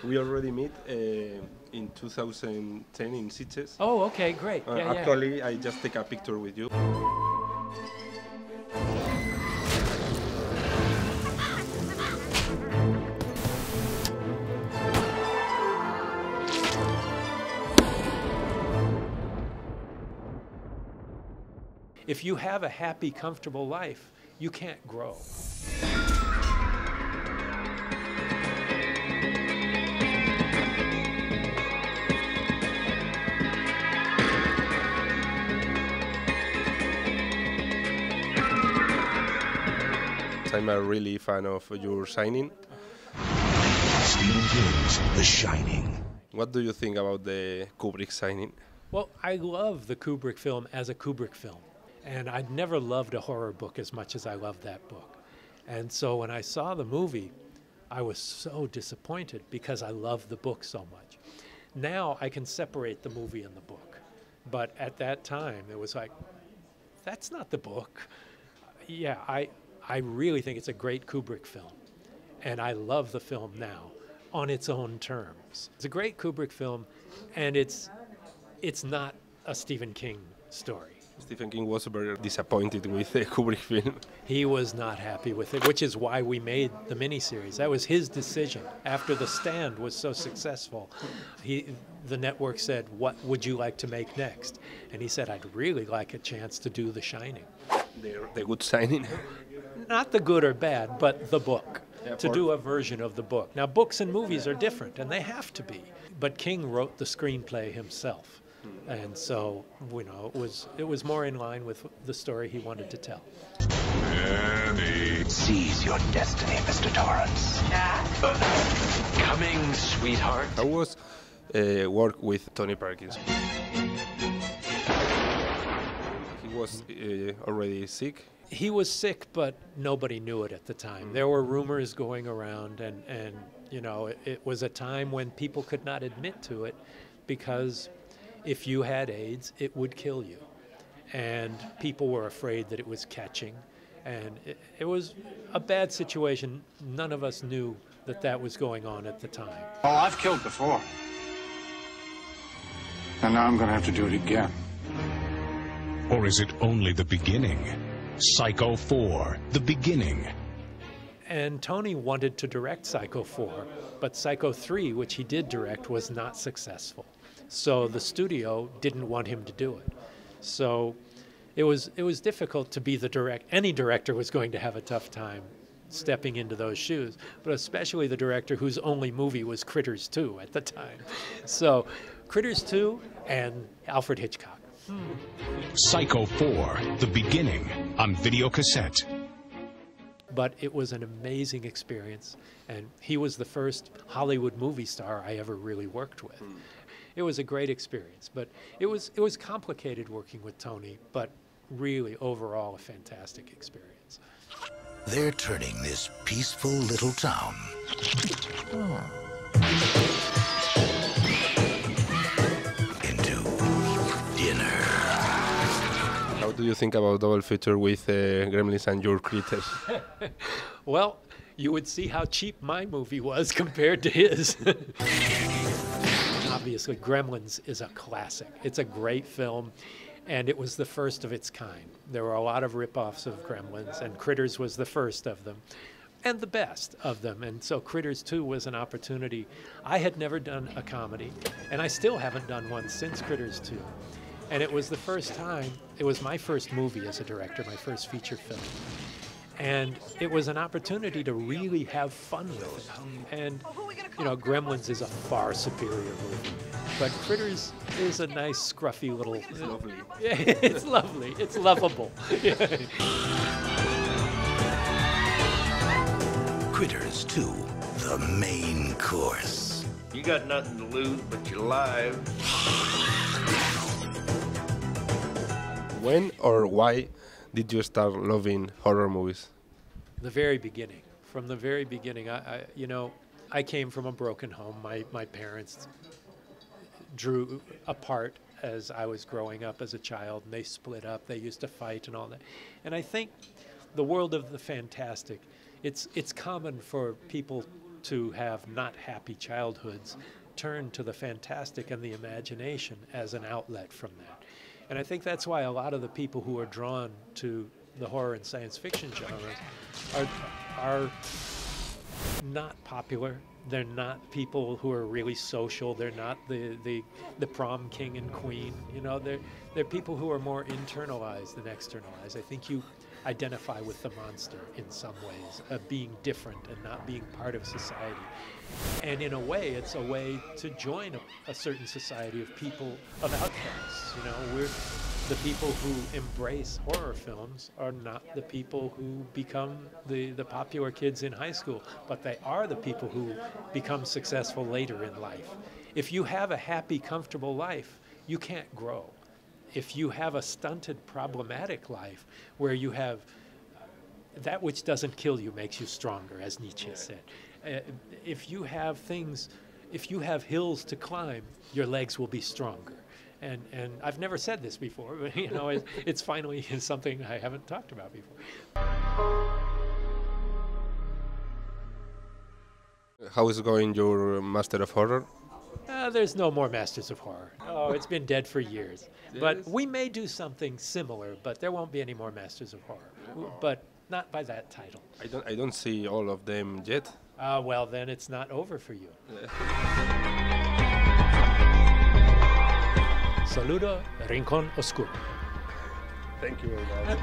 We already met in 2010 in Sitges. Oh, okay, great. Yeah, Actually, I just take a picture with you. If you have a happy, comfortable life, you can't grow. I'm a really fan of your Shining. Stephen King's The Shining. What do you think about the Kubrick Shining? Well, I love the Kubrick film as a Kubrick film. And I'd never loved a horror book as much as I loved that book. And so when I saw the movie, I was so disappointed because I loved the book so much. Now I can separate the movie and the book. But at that time, it was like, that's not the book. Yeah, I really think it's a great Kubrick film. And I love the film now on its own terms. It's a great Kubrick film, and it's not a Stephen King story. Stephen King was very disappointed with the Kubrick film. He was not happy with it, which is why we made the miniseries. That was his decision. After The Stand was so successful, the network said, "What would you like to make next?" And he said, "I'd really like a chance to do The Shining." The good Shining? Not the good or bad, but the book. Yeah, to do a version of the book. Now, books and movies are different, and they have to be. But King wrote the screenplay himself. And so, you know, it was more in line with the story he wanted to tell. Seize your destiny, Mr. Torrance. Coming, sweetheart. How was work with Tony Perkins? He was already sick. He was sick, but nobody knew it at the time. There were rumors going around, and you know, it was a time when people could not admit to it because if you had AIDS, it would kill you. And people were afraid that it was catching. And it was a bad situation. None of us knew that that was going on at the time. Oh, I've killed before. And now I'm going to have to do it again. Or is it only the beginning? Psycho 4, The Beginning. And Tony wanted to direct Psycho 4, but Psycho 3, which he did direct, was not successful. So the studio didn't want him to do it. So it was difficult to be the director. Any director was going to have a tough time stepping into those shoes, but especially the director whose only movie was Critters 2 at the time. So Critters 2 and Alfred Hitchcock. Psycho 4, The Beginning, on video cassette. But it was an amazing experience, and he was the first Hollywood movie star I ever really worked with. It was a great experience, but it was complicated working with Tony, but really overall a fantastic experience. They're turning this peaceful little town into dinner. How do you think about double feature with Gremlins and Your Critters? Well, you would see how cheap my movie was compared to his. Obviously, Gremlins is a classic. It's a great film, and it was the first of its kind. There were a lot of rip-offs of Gremlins, and Critters was the first of them, and the best of them. And so Critters 2 was an opportunity. I had never done a comedy, and I still haven't done one since Critters 2. And it was the first time, it was my first movie as a director, my first feature film. And it was an opportunity to really have fun with it. And, you know, Gremlins is a far superior movie. But Critters is a nice, scruffy little... It's lovely. Yeah, it's lovely. It's lovable. Critters 2, the main course. You got nothing to lose but your life. When or why did you start loving horror movies? The very beginning. From the very beginning, I came from a broken home. My parents drew apart as I was growing up as a child, and they split up. They used to fight and all that. And I think the world of the fantastic, it's common for people to have not happy childhoods turn to the fantastic and the imagination as an outlet from that. And I think that's why a lot of the people who are drawn to the horror and science fiction genres are not popular. They're not people who are really social. They're not the prom king and queen. You know, they're people who are more internalized than externalized. I think you identify with the monster in some ways, of being different and not being part of society. And in a way, it's a way to join a certain society of people, of outcasts. You know, the people who embrace horror films are not the people who become the popular kids in high school, but they are the people who become successful later in life. If you have a happy, comfortable life, you can't grow. If you have a stunted, problematic life where you have that which doesn't kill you makes you stronger, as Nietzsche said. If you have hills to climb, your legs will be stronger. And I've never said this before, but you know, it's finally something I haven't talked about before. How is going your Master of Horror? There's no more Masters of Horror. Oh, it's been dead for years. But we may do something similar, but there won't be any more Masters of Horror. But not by that title. I don't see all of them yet. Well, then it's not over for you. Saludo, Rincón Oscuro. Thank you very much.